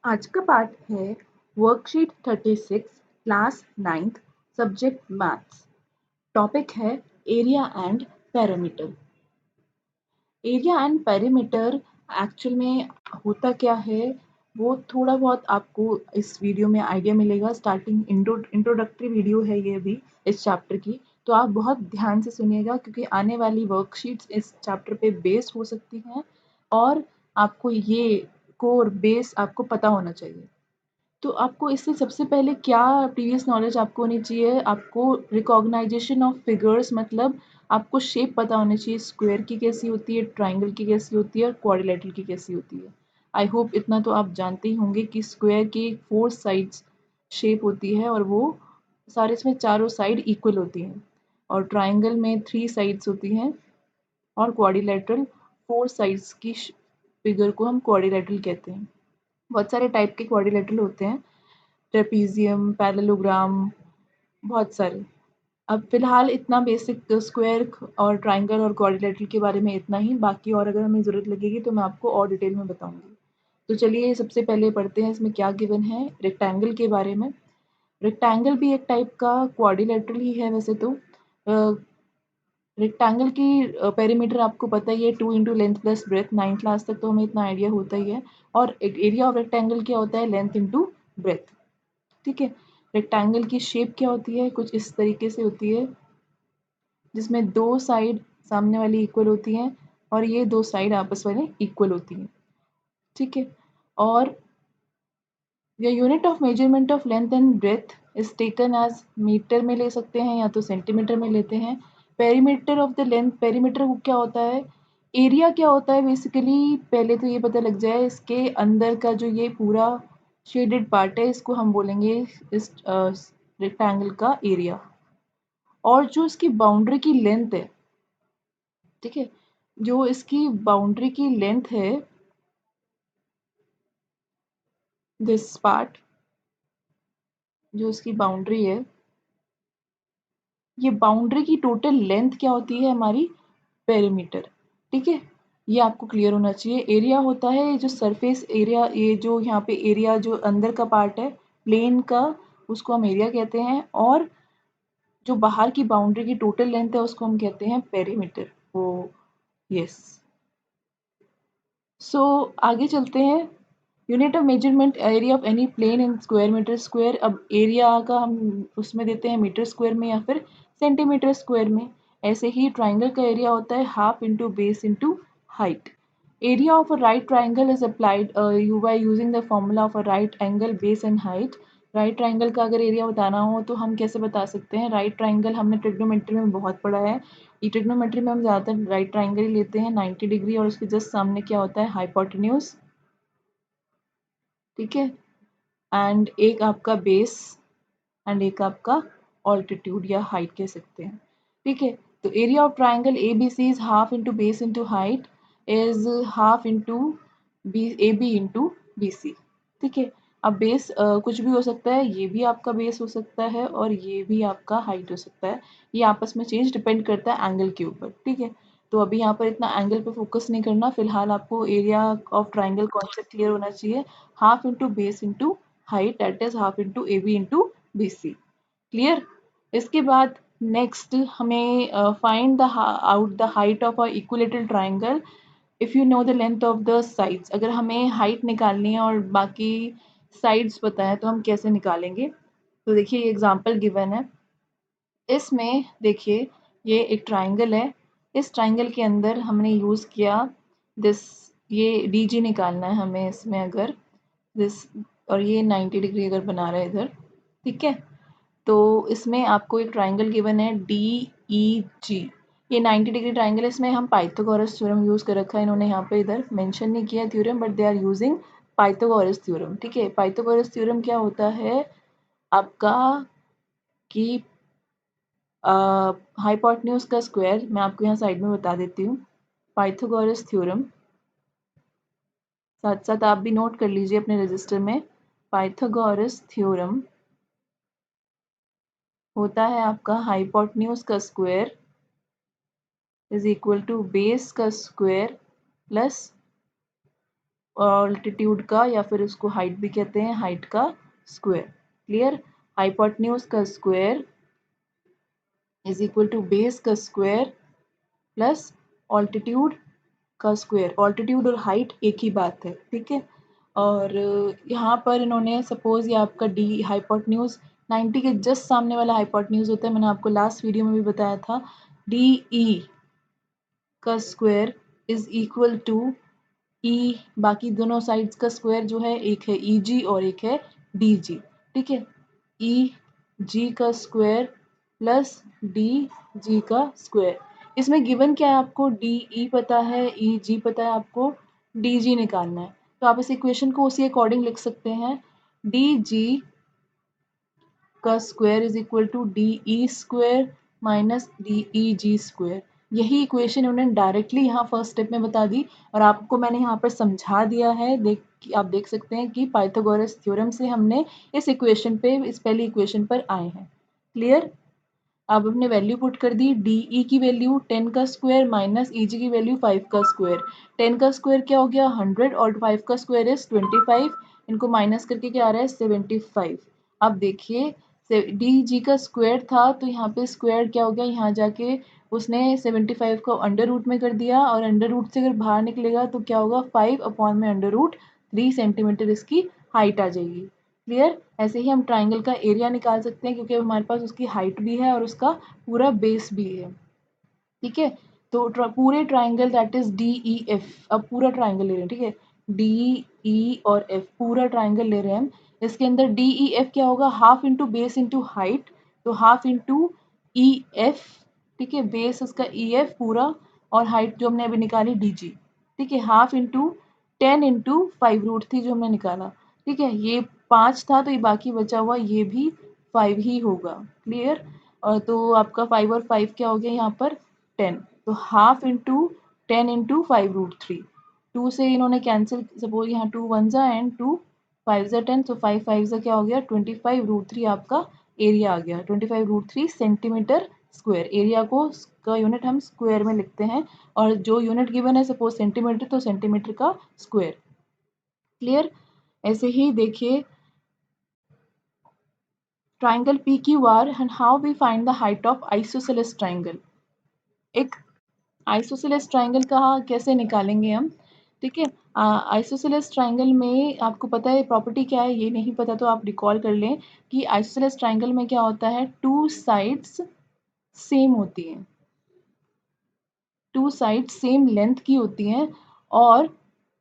आज का पाठ है worksheet 36 class 9th subject maths. Topic है area and perimeter. Area and perimeter actual में होता क्या है वो थोड़ा बहुत आपको इस वीडियो में आइडिया मिलेगा। स्टार्टिंग इंट्रोडक्टरी वीडियो है ये भी इस चैप्टर की, तो आप बहुत ध्यान से सुनिएगा क्योंकि आने वाली वर्कशीट्स इस चैप्टर पे बेस्ड हो सकती हैं और आपको ये कोर बेस आपको पता होना चाहिए। तो आपको इससे सबसे पहले क्या प्रीवियस नॉलेज आपको होनी चाहिए, आपको रिकॉग्नाइजेशन ऑफ फिगर्स, मतलब आपको शेप पता होनी चाहिए। स्क्वायर की कैसी होती है, ट्राइंगल की कैसी होती है और क्वाड्रिलेटरल की कैसी होती है। आई होप इतना तो आप जानते ही होंगे कि स्क्वायर की 4 साइड्स शेप होती है और वो सारे इसमें चारों साइड इक्वल होती हैं, और ट्राइंगल में 3 साइड्स होती हैं, और क्वाड्रिलेटरल 4 साइड्स की फिगर को हम क्वाड्रिलेटरल कहते हैं। बहुत सारे टाइप के क्वाड्रिलेटरल होते हैं, ट्रेपीजियम, पैरेललोग्राम, बहुत सारे। अब फिलहाल इतना बेसिक स्क्वायर और ट्राइंगल और क्वाड्रिलेटरल के बारे में इतना ही, बाकी और अगर हमें ज़रूरत लगेगी तो मैं आपको और डिटेल में बताऊंगी। तो चलिए सबसे पहले पढ़ते हैं इसमें क्या गिवन है रेक्टेंगल के बारे में। रेक्टेंगल भी एक टाइप का क्वाड्रिलेटरल ही है वैसे तो। रेक्टेंगल की पेरीमीटर आपको पता ही है, 2 into length plus breadth. 9th class तक तो हमें इतना आइडिया होता ही है। और एरिया ऑफ रेक्टेंगल क्या होता है, लेंथ इंटू ब्रेथ। ठीक है। रेक्टेंगल की शेप क्या होती है, कुछ इस तरीके से होती है, जिसमें दो साइड सामने वाली इक्वल होती हैं और ये दो साइड आपस वाले इक्वल होती हैं। ठीक है। और the unit of measurement of length and breadth is taken as metre में ले सकते हैं या तो सेंटीमीटर में लेते हैं। Perimeter of the length, perimeter क्या होता है, एरिया क्या होता है बेसिकली, पहले तो ये पता लग जाए। इसके अंदर का जो ये पूरा शेडेड पार्ट है इसको हम बोलेंगे इस रेक्टेंगल का एरिया। और जो इसकी बाउंड्री की लेंथ है, ठीक है, जो इसकी बाउंड्री की लेंथ है, दिस पार्ट, जो इसकी बाउंड्री है, ये बाउंड्री की टोटल लेंथ क्या होती है हमारी, पेरीमीटर। ठीक है, ये आपको क्लियर होना चाहिए। एरिया होता है जो सरफेस एरिया, ये जो यहाँ पे एरिया जो अंदर का पार्ट है प्लेन का, उसको हम एरिया कहते हैं। और जो बाहर की बाउंड्री की टोटल लेंथ है उसको हम कहते हैं पेरीमीटर। ओ यस। सो आगे चलते हैं। Unit of measurement area of any plane in square metre square. अब एरिया का हम उसमें देते हैं मीटर स्क्वायर में या फिर सेंटीमीटर स्क्वायर में। ऐसे ही ट्राइंगल का एरिया होता है half into base into height. Area of a right triangle is applied you by using the formula of a right angle base and height. Right triangle का अगर एरिया बताना हो तो हम कैसे बता सकते हैं, राइट ट्राइंगल हमने ट्रिग्नोमेट्री में बहुत पढ़ा है। ट्रिग्नोमेट्री में हम ज़्यादातर राइट ट्राइंगल ही लेते हैं 90 डिग्री, और उसके जस्ट सामने क्या होता है, हाइपोटेन्यूज। ठीक है। एंड एक आपका बेस एंड एक आपका ऑल्टीट्यूड या हाइट कह सकते हैं। ठीक है। तो area of triangle A B C is half into base into height is half into B A B into B C. ठीक है। अब बेस कुछ भी हो सकता है, ये भी आपका बेस हो सकता है और ये भी आपका हाइट हो सकता है। ये आपस में चेंज डिपेंड करता है एंगल के ऊपर। ठीक है। तो अभी यहाँ पर इतना एंगल पे फोकस नहीं करना, फिलहाल आपको area of triangle concept clear होना चाहिए। Half into base into height, that is half into A B into B C. Clear. इसके बाद नेक्स्ट हमें find the out the height of a equilateral triangle if you know the length of the sides. अगर हमें height निकालनी है और बाकी sides पता है तो हम कैसे निकालेंगे। तो देखिए ये एग्जांपल गिवन है, इसमें देखिए ये एक ट्राइंगल है। इस ट्राइंगल के अंदर हमने यूज़ किया दिस, ये डी जी निकालना है हमें इसमें, अगर दिस, और ये 90 डिग्री अगर बना रहा है इधर। ठीक है। तो इसमें आपको एक ट्राइंगल गिवन है डी ई जी, ये 90 डिग्री ट्राइंगल है। इसमें हम पाइथागोरस थ्योरम यूज़ कर रखा है, इन्होंने यहाँ पे इधर मेंशन नहीं किया theorem, but they are using Pythagoras theorem. ठीक है। पाइथागोरस थ्योरम क्या होता है आपका कि हाइपोटेन्यूज का स्क्वायर, मैं आपको यहाँ साइड में बता देती हूँ। पाइथागोरस थ्योरम साथ साथ आप भी नोट कर लीजिए अपने रजिस्टर में। पाइथागोरस थ्योरम होता है आपका हाइपोटेन्यूज का square is equal to base का स्क्वायर प्लस ऑल्टीट्यूड का, या फिर उसको हाइट भी कहते हैं, हाइट का स्क्वायर। क्लियर? हाइपोटेन्यूज का square is equal to base का स्क्वायर प्लस ऑल्टीट्यूड का स्क्वायर। ऑल्टीट्यूड और हाइट एक ही बात है, ठीक है। और यहाँ पर इन्होंने सपोज ये आपका डी हाइपोटेन्यूज 90 के जस्ट सामने वाला हाइपोटेन्यूज होता है, मैंने आपको लास्ट वीडियो में भी बताया था। डी ई का स्क्वायर इज इक्वल टू ई, बाकी दोनों साइड्स का स्क्वायर जो है, एक है ई जी और एक है डी जी, ठीक है। ई जी का स्क्वायर प्लस डी जी का स्क्वायर। इसमें गिवन क्या है आपको? डी ई पता है, ई जी पता है, आपको डी जी निकालना है। तो आप इस इक्वेशन को उसी अकॉर्डिंग लिख सकते हैं। डी जी का square is equal to D E square minus D E G square. यही इक्वेशन उन्होंने डायरेक्टली यहाँ फर्स्ट स्टेप में बता दी, और आपको मैंने यहाँ पर समझा दिया है। आप देख सकते हैं कि पाइथागोरस थ्योरम से हमने इस इक्वेशन पे, इस पहली इक्वेशन पर आए हैं। क्लियर? अब हमने वैल्यू पुट कर दी। डी ई की वैल्यू 10 का स्क्वायर माइनस ई जी की वैल्यू 5 का स्क्वायर। 10 का स्क्वायर क्या हो गया? 100, और 5 का स्क्वायर इज 25। इनको माइनस करके क्या आ रहा है? 75। अब देखिए, डी जी का स्क्वायर था, तो यहाँ पे स्क्वायर क्या हो गया? यहाँ जाके उसने 75 को अंडर रूट में कर दिया, और अंडर रूट से अगर बाहर निकलेगा तो क्या होगा? 5 अपॉन में अंडर रूट 3 सेंटीमीटर इसकी हाइट आ जाएगी। क्लियर? ऐसे ही हम ट्राइंगल का एरिया निकाल सकते हैं, क्योंकि अब हमारे पास उसकी हाइट भी है और उसका पूरा बेस भी है, ठीक है। तो पूरे triangle that is D E F, अब पूरा ट्राइंगल ले रहे हैं, ठीक है। डी ई और एफ पूरा ट्राइंगल ले रहे हैं हम। इसके अंदर डी ई एफ क्या होगा? Half into base into height, तो हाफ इंटू ई एफ, ठीक है। बेस उसका ई एफ पूरा, और हाइट जो हमने अभी निकाली डी जी, ठीक है। हाफ इंटू 10 इंटू 5 रूट थी जो हमने निकाला, ठीक है। ये 5 था, तो ये बाकी बचा हुआ ये भी 5 ही होगा। क्लियर? और तो आपका 5 और 5 क्या हो गया यहाँ पर? 10। तो हाफ इंटू 10 इंटू 5 रूट 3। 2 से इन्होंने कैंसिल, सपोज यहाँ 2 वन ज़ा एंड 2 5 ज़ा 10, तो 5 5 ज़ा क्या हो गया? 25 रूट 3 आपका एरिया आ गया। 25 रूट 3 सेंटीमीटर स्क्वायर। एरिया को का यूनिट हम स्क्वायर में लिखते हैं, और जो यूनिट गिवन है सपोज सेंटीमीटर, तो सेंटीमीटर का स्क्वायर। क्लियर? ऐसे ही देखिए, triangle P Q R and how we find the height of isosceles triangle. एक आइसोसेलेस ट्राइंगल का कैसे निकालेंगे हम, ठीक है। आइसोसेलेस ट्राइंगल में आपको पता है प्रॉपर्टी क्या है? ये नहीं पता तो आप रिकॉल कर लें कि आइसोसेलेस ट्राइंगल में क्या होता है? टू साइड्स सेम होती हैं, टू साइड्स सेम लेंथ की होती हैं, और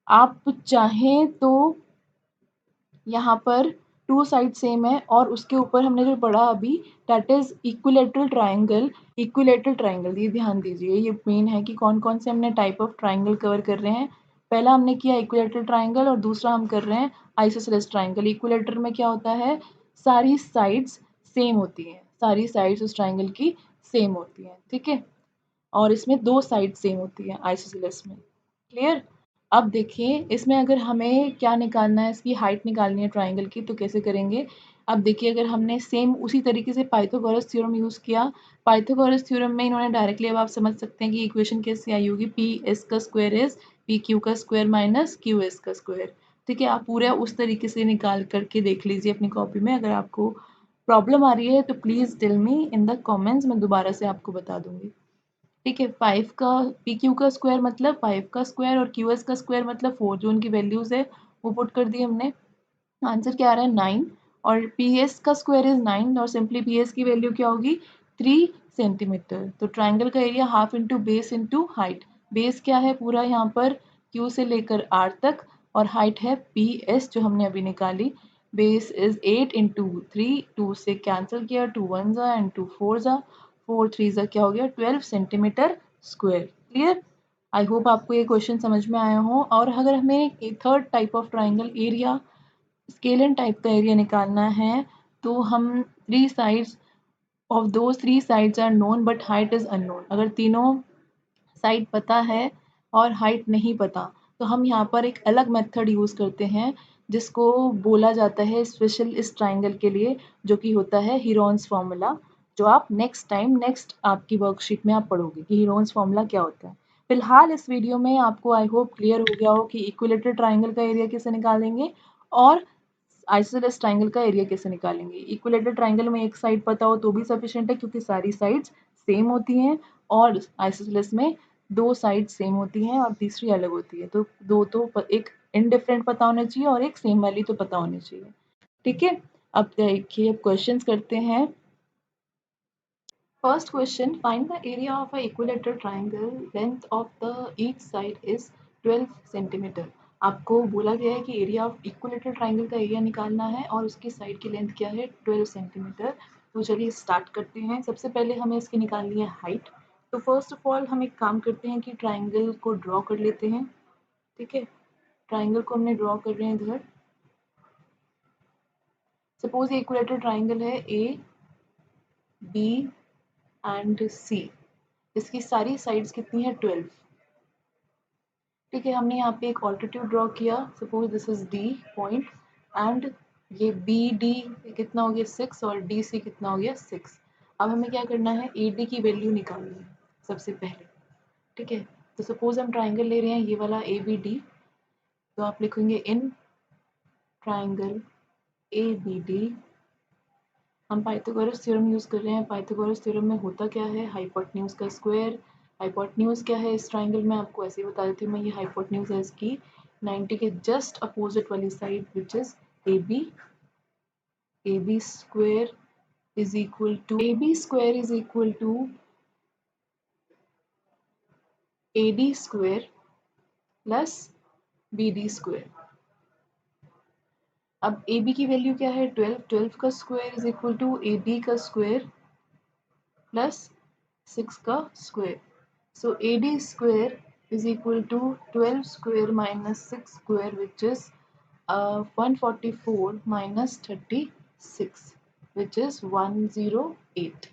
आप चाहें तो यहाँ पर टू साइड सेम है, और उसके ऊपर हमने जो पढ़ा अभी, that is equilateral triangle. Equilateral triangle, ये ध्यान दीजिए, ये मेन है कि कौन कौन से हमने टाइप ऑफ ट्राइंगल कवर कर रहे हैं। पहला हमने किया इक्विलेटरल ट्राइंगल, और दूसरा हम कर रहे हैं आइसोसेलेस ट्राइंगल। इक्विलेटरल में क्या होता है? सारी साइड्स सेम होती हैं, सारी साइड्स उस ट्राइंगल की सेम होती हैं, ठीक है। और इसमें दो साइड सेम होती है आइसोसेलेस में। क्लियर? अब देखिए, इसमें अगर हमें क्या निकालना है, इसकी हाइट निकालनी है ट्राइंगल की, तो कैसे करेंगे? अब देखिए, अगर हमने सेम उसी तरीके से पाइथागोरस थ्योरम यूज़ किया, पाइथागोरस थ्योरम में इन्होंने डायरेक्टली, अब आप समझ सकते हैं कि इक्वेशन कैसे आई होगी। पी एस का स्क्वायर इज पी क्यू का स्क्वायर माइनस क्यू एस का स्क्वायर, ठीक है। आप पूरा उस तरीके से निकाल करके देख लीजिए अपनी कॉपी में। अगर आपको प्रॉब्लम आ रही है तो please tell me in the comments, मैं दोबारा से आपको बता दूंगी, ठीक है। 5 का पी क्यू का स्क्वायर मतलब 5 का स्क्वायर, और क्यू एस का स्क्वायर मतलब 4, जो उनकी वैल्यूज़ है वो पुट कर दी हमने। आंसर क्या आ रहा है? 9। और पी एस का स्क्वायर इज 9, और सिंपली पी एस की वैल्यू क्या होगी? 3 सेंटीमीटर। तो ट्राइंगल का area half into base into height. Base क्या है? पूरा यहाँ पर क्यू से लेकर आर तक, और हाइट है पी एस जो हमने अभी निकाली। बेस इज 8 इंटू 3, 2 से कैंसिल किया, 2 वन ज़ा एंड 2 फोर ज़ा, 4 थ्री ज़ा क्या हो गया? 12 centimetre square. Clear? I hope आपको ये क्वेश्चन समझ में आया हो। और अगर हमें third type of triangle area, scalene type का एरिया निकालना है, तो हम three sides of those three sides are known but height is unknown. अगर तीनों साइड पता है और हाइट नहीं पता, तो हम यहाँ पर एक अलग मेथड यूज़ करते हैं, जिसको बोला जाता है स्पेशल इस ट्राइंगल के लिए, जो कि होता है हीरोन्स फार्मूला, जो आप नेक्स्ट टाइम नेक्स्ट आपकी वर्कशीट में आप पढ़ोगे कि हीरोन्स फार्मूला क्या होता है। फिलहाल इस वीडियो में आपको आई होप क्लियर हो गया हो कि इक्विलेटरल ट्राइंगल का एरिया कैसे निकालेंगे और आइसोसेलेस ट्राइंगल का एरिया कैसे निकालेंगे। इक्विलेटरल ट्राइंगल में एक साइड पता हो तो भी सफिशिएंट है क्योंकि सारी साइड्स सेम होती हैं, और आइसोसेलेस में 2 साइड सेम होती हैं और तीसरी अलग होती है। तो एक इनडिफरेंट पता होना चाहिए और एक सेम वाली तो पता होनी चाहिए। ठीक है, अब देखिए अब क्वेश्चंस करते हैं। First question, find the area of a equilateral triangle. Length of the each side is 12 centimetre. आपको बोला गया है कि एरिया ऑफ इक्विलेटरल ट्राइंगल का एरिया निकालना है और उसकी साइड की लेंथ क्या है 12 सेंटीमीटर। तो चलिए स्टार्ट करते हैं। सबसे पहले हमें इसकी निकालनी है हाइट। तो फर्स्ट ऑफ ऑल हम एक काम करते हैं कि ट्राइंगल को ड्रॉ कर लेते हैं। ठीक है, ट्राइंगल को हमने ड्रॉ कर रहे हैं इधर। सपोज ये इक्विलेटरल ट्राइंगल है ए बी एंड सी। इसकी सारी साइड्स कितनी है 12। ठीक है, हमने यहाँ पे एक ऑल्टीट्यूड ड्रॉ किया। Suppose this is D point and ये बी डी कितना हो गया 6 और डी सी कितना हो गया 6। अब हमें क्या करना है, ए डी की वैल्यू निकालनी है सबसे पहले। ठीक है, तो सपोज हम ट्राइंगल ले रहे हैं ये वाला ए बी डी। तो आप लिखेंगे in triangle A B D हम पाइथागोरस थ्योरम यूज़ कर रहे हैं। पाइथागोरस थ्योरम में होता क्या है, हाइपोटेन्यूज का स्क्वायर। हाइपोटेन्यूज क्या है इस ट्राइंगल में आपको ऐसे ही बता देती हूँ मैं। ये हाइपोटेन्यूज है इसकी 90 के जस्ट अपोजिट वाली side which is A B. A B square is equal to A D square plus B D square. अब ए बी की वैल्यू क्या है 12। 12 का square is equal to A D का स्क्वायर प्लस 6 का square. So AD square is equal to 12 square minus 6 square which is 144 minus 36 which is 108.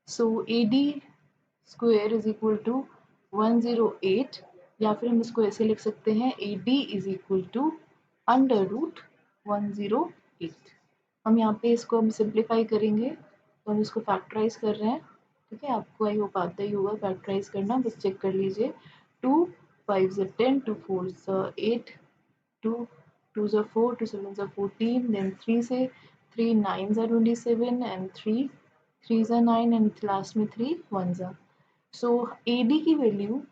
So AD square is equal to 108 या फिर हम इसको ऐसे लिख सकते हैं AD is equal to under root 108। हम यहाँ पे इसको हम सिंप्लीफाई करेंगे तो हम इसको फैक्टराइज कर रहे हैं। ठीक है, आपको आई होप आता ही होगा फैक्टराइज करना, बस चेक कर लीजिए। 2 5 10, 2 4 8, 2 2 4, 2 7 14, देन 3 से 3 9 27 एंड 3 3 9 एंड लास्ट में 3 1 ज़ा। सो ए डी की वैल्यू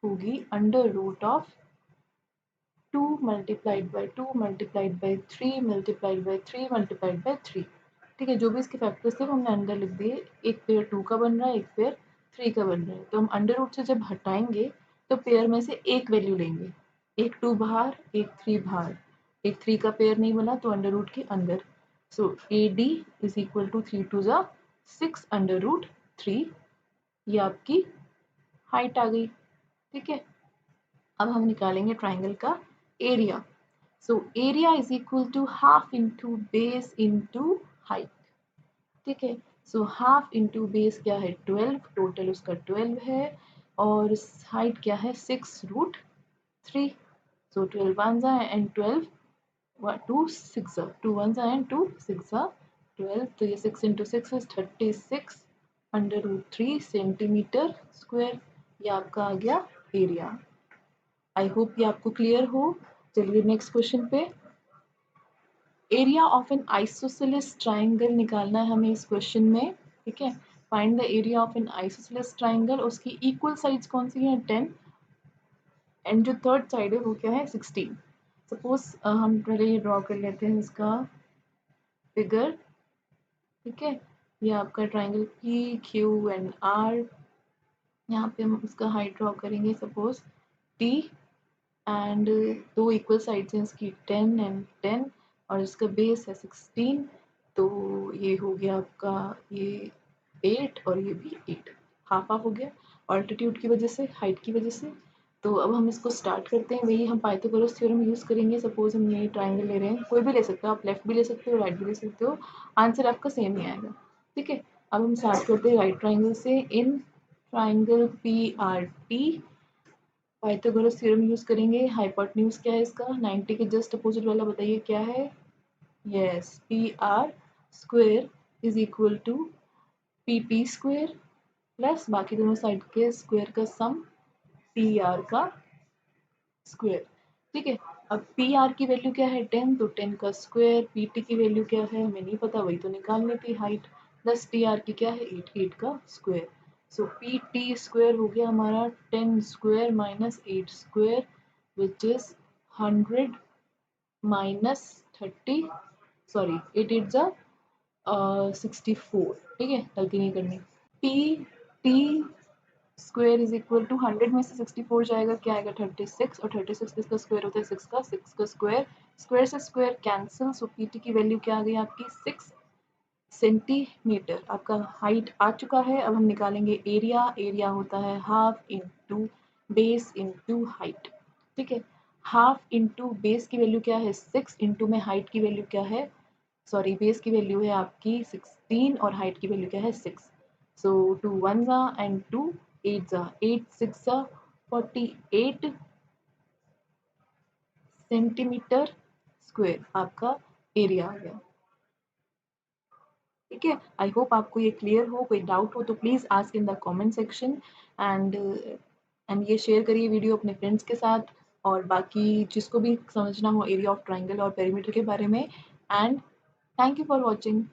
होगी under root of 2 multiplied by 2 multiplied by 3 multiplied by 3 multiplied by 3। ठीक है, जो भी इसके फैक्टर्स थे वो हमने अंदर लिख दिए। एक पेयर 2 का बन रहा है, एक पेयर 3 का बन रहा है। तो हम अंडर रूट से जब हटाएंगे तो पेयर में से एक वैल्यू लेंगे। एक 2 बाहर, एक 3 बाहर। एक 3 का पेयर नहीं बना तो अंडर रूट के अंदर। So A D is equal to 3 2 ज़ा 6 अंडर रूट 3। ये आपकी हाइट आ गई। ठीक है, अब हम निकालेंगे ट्राइंगल का area. So area is equal to half into base into height. ठीक है, सो हाफ इंटू बेस क्या है 12, टोटल उसका 12 है और हाइट क्या है 6 रूट 3। सो 12 वन ज़ा एंड 12 2 6 2 वन ज़ा एंड 2 6 ज़ा 12। तो ये 6 into 6 is 36 under root 3 centimetre square. ये आपका आ गया एरिया। आई होप ये आपको क्लियर हो। चलिए नेक्स्ट क्वेश्चन पे। Area of N isosceles triangle निकालना है हमें इस क्वेश्चन में। ठीक है, find the area of N isosceles triangle. उसकी इक्वल साइड्स कौन सी हैं 10 एंड जो थर्ड साइड है वो क्या है 16। सपोज हम पहले ये ड्रॉ कर लेते हैं इसका फिगर। ठीक है, ये आपका triangle P Q and R. यहाँ पे हम उसका हाइट ड्रॉ करेंगे suppose T and 2 equal sides हैं इसकी 10 एंड 10 और इसका बेस है 16। तो ये हो गया आपका ये 8 और ये भी 8, हाफ हाफ हो गया ऑल्टीट्यूड की वजह से, हाइट की वजह से। तो अब हम इसको स्टार्ट करते हैं। वही हम पाइथागोरस थ्योरम यूज़ करेंगे। सपोज हम ये ट्राइंगल ले रहे हैं, कोई भी ले सकते हो आप, लेफ्ट भी ले सकते हो राइट भी ले सकते हो, आंसर आपका सेम ही आएगा। ठीक है, अब हम स्टार्ट करते हैं राइट ट्राइंगल से। In triangle P R T Pythagoras theorem use करेंगे। हाइपोटेन्यूज क्या है इसका 90 के जस्ट अपोजिट वाला बताइए क्या है। Yes, P R square is equal to P T square plus बाकी दोनों साइड के स्क्वायर का सम पी आर का स्क्वायर। ठीक है, अब पी आर की वैल्यू क्या है 10, तो 10 का स्क्वायर। पी टी की वैल्यू क्या है हमें नहीं पता, वही तो निकालनी थी हाइट, प्लस टी आर की क्या है 8, 8 का square. So P T square हो गया हमारा 10 square minus 8 square which is 100 minus 30, sorry 8 8 जा 64। ठीक है, गलती नहीं करनी। P T square is equal to 100 में से 64 जाएगा, क्या आएगा 36, और 36 किसका स्क्वायर होता है 6 का स्क्वायर। स्क्वायर से स्क्वायर कैंसिल, सो पीटी की वैल्यू क्या आ गई आपकी 6 सेंटीमीटर। आपका हाइट आ चुका है। अब हम निकालेंगे एरिया। एरिया होता है half into base into height. ठीक है, हाफ इंटू बेस की वैल्यू क्या है 6, इंटू में हाइट की वैल्यू क्या है, सॉरी बेस की वैल्यू है आपकी 16 और हाइट की वैल्यू क्या है 6। सो 2 1 जा एंड 2 8 जा, 8 6 जा 48 सेंटीमीटर स्क्वायर आपका एरिया आ गया। ठीक है, आई होप आपको ये क्लियर हो। कोई डाउट हो तो please ask in the comment section and ये शेयर करिए वीडियो अपने फ्रेंड्स के साथ, और बाकी जिसको भी समझना हो एरिया ऑफ ट्राइंगल और पेरीमीटर के बारे में। And thank you for watching.